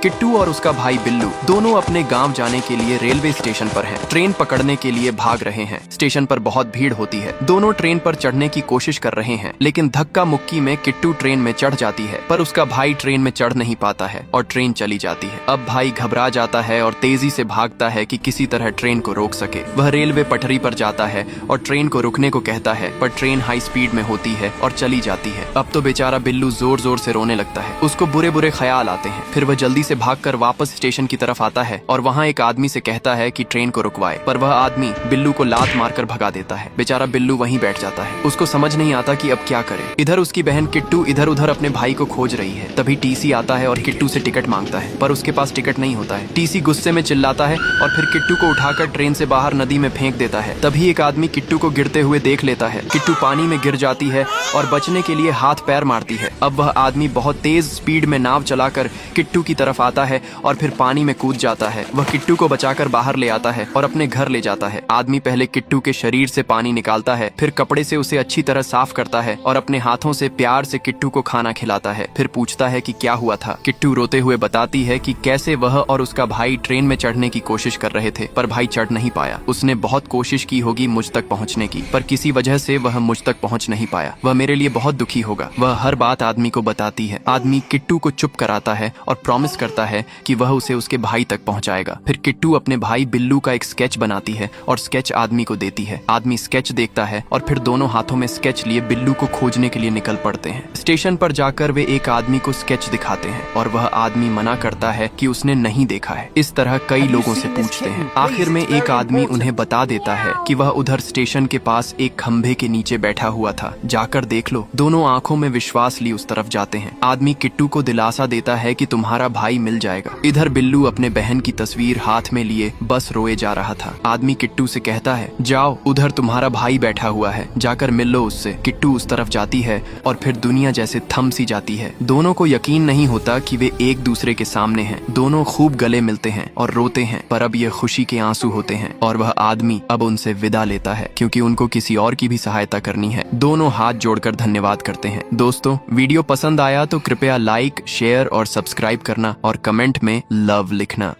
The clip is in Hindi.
किट्टू और उसका भाई बिल्लू दोनों अपने गांव जाने के लिए रेलवे स्टेशन पर हैं। ट्रेन पकड़ने के लिए भाग रहे हैं। स्टेशन पर बहुत भीड़ होती है। दोनों ट्रेन पर चढ़ने की कोशिश कर रहे हैं, लेकिन धक्का मुक्की में किट्टू ट्रेन में चढ़ जाती है, पर उसका भाई ट्रेन में चढ़ नहीं पाता है और ट्रेन चली जाती है। अब भाई घबरा जाता है और तेजी से भागता है कि किसी तरह ट्रेन को रोक सके। वह रेलवे पटरी पर जाता है और ट्रेन को रुकने को कहता है, पर ट्रेन हाई स्पीड में होती है और चली जाती है। अब तो बेचारा बिल्लू जोर जोर से रोने लगता है। उसको बुरे बुरे ख्याल आते हैं। फिर वह जल्दी से भागकर वापस स्टेशन की तरफ आता है और वहाँ एक आदमी से कहता है कि ट्रेन को रुकवाए, पर वह आदमी बिल्लू को लात मारकर भगा देता है। बेचारा बिल्लू वहीं बैठ जाता है। उसको समझ नहीं आता कि अब क्या करे। इधर उसकी बहन किट्टू इधर उधर अपने भाई को खोज रही है। तभी टीसी आता है और किट्टू से टिकट मांगता है, पर उसके पास टिकट नहीं होता है। टीसी गुस्से में चिल्लाता है और फिर किट्टू को उठाकर ट्रेन से बाहर नदी में फेंक देता है। तभी एक आदमी किट्टू को गिरते हुए देख लेता है। किट्टू पानी में गिर जाती है और बचने के लिए हाथ पैर मारती है। अब वह आदमी बहुत तेज स्पीड में नाव चलाकर किट्टू की तरफ आता है और फिर पानी में कूद जाता है। वह किट्टू को बचाकर बाहर ले आता है और अपने घर ले जाता है। आदमी पहले किट्टू के शरीर से पानी निकालता है, फिर कपड़े से उसे अच्छी तरह साफ करता है और अपने हाथों से प्यार से किट्टू को खाना खिलाता है। फिर पूछता है कि क्या हुआ था। किट्टू रोते हुए बताती है कि कैसे वह और उसका भाई ट्रेन में चढ़ने की कोशिश कर रहे थे, पर भाई चढ़ नहीं पाया। उसने बहुत कोशिश की होगी मुझ तक पहुँचने की, पर किसी वजह से वह मुझ तक पहुँच नहीं पाया। वह मेरे लिए बहुत दुखी होगा। वह हर बात आदमी को बताती है। आदमी किट्टू को चुप कराता है और प्रॉमिस करता है कि वह उसे उसके भाई तक पहुंचाएगा। फिर किट्टू अपने भाई बिल्लू का एक स्केच बनाती है और स्केच आदमी को देती है। आदमी स्केच देखता है और फिर दोनों हाथों में स्केच लिए बिल्लू को खोजने के लिए निकल पड़ते हैं। स्टेशन पर जाकर वे एक आदमी को स्केच दिखाते हैं और वह आदमी मना करता है कि उसने नहीं देखा है। इस तरह कई लोगों से पूछते हैं। आखिर में एक आदमी उन्हें बता देता है कि वह उधर स्टेशन के पास एक खंभे के नीचे बैठा हुआ था, जाकर देख लो। दोनों आंखों में विश्वास लिए उस तरफ जाते हैं। आदमी किट्टू को दिलासा देता है कि तुम्हारा भाई मिल जाएगा। इधर बिल्लू अपने बहन की तस्वीर हाथ में लिए बस रोए जा रहा था। आदमी किट्टू से कहता है, जाओ उधर तुम्हारा भाई बैठा हुआ है, जाकर मिल लो उससे। किट्टू उस तरफ जाती है और फिर दुनिया जैसे थम सी जाती है। दोनों को यकीन नहीं होता कि वे एक दूसरे के सामने हैं। दोनों खूब गले मिलते हैं और रोते हैं, पर अब ये खुशी के आंसू होते हैं और वह आदमी अब उनसे विदा लेता है, क्योंकि उनको किसी और की भी सहायता करनी है। दोनों हाथ जोड़कर धन्यवाद करते हैं। दोस्तों, वीडियो पसंद आया तो कृपया लाइक, शेयर और सब्सक्राइब करना और कमेंट में लव लिखना।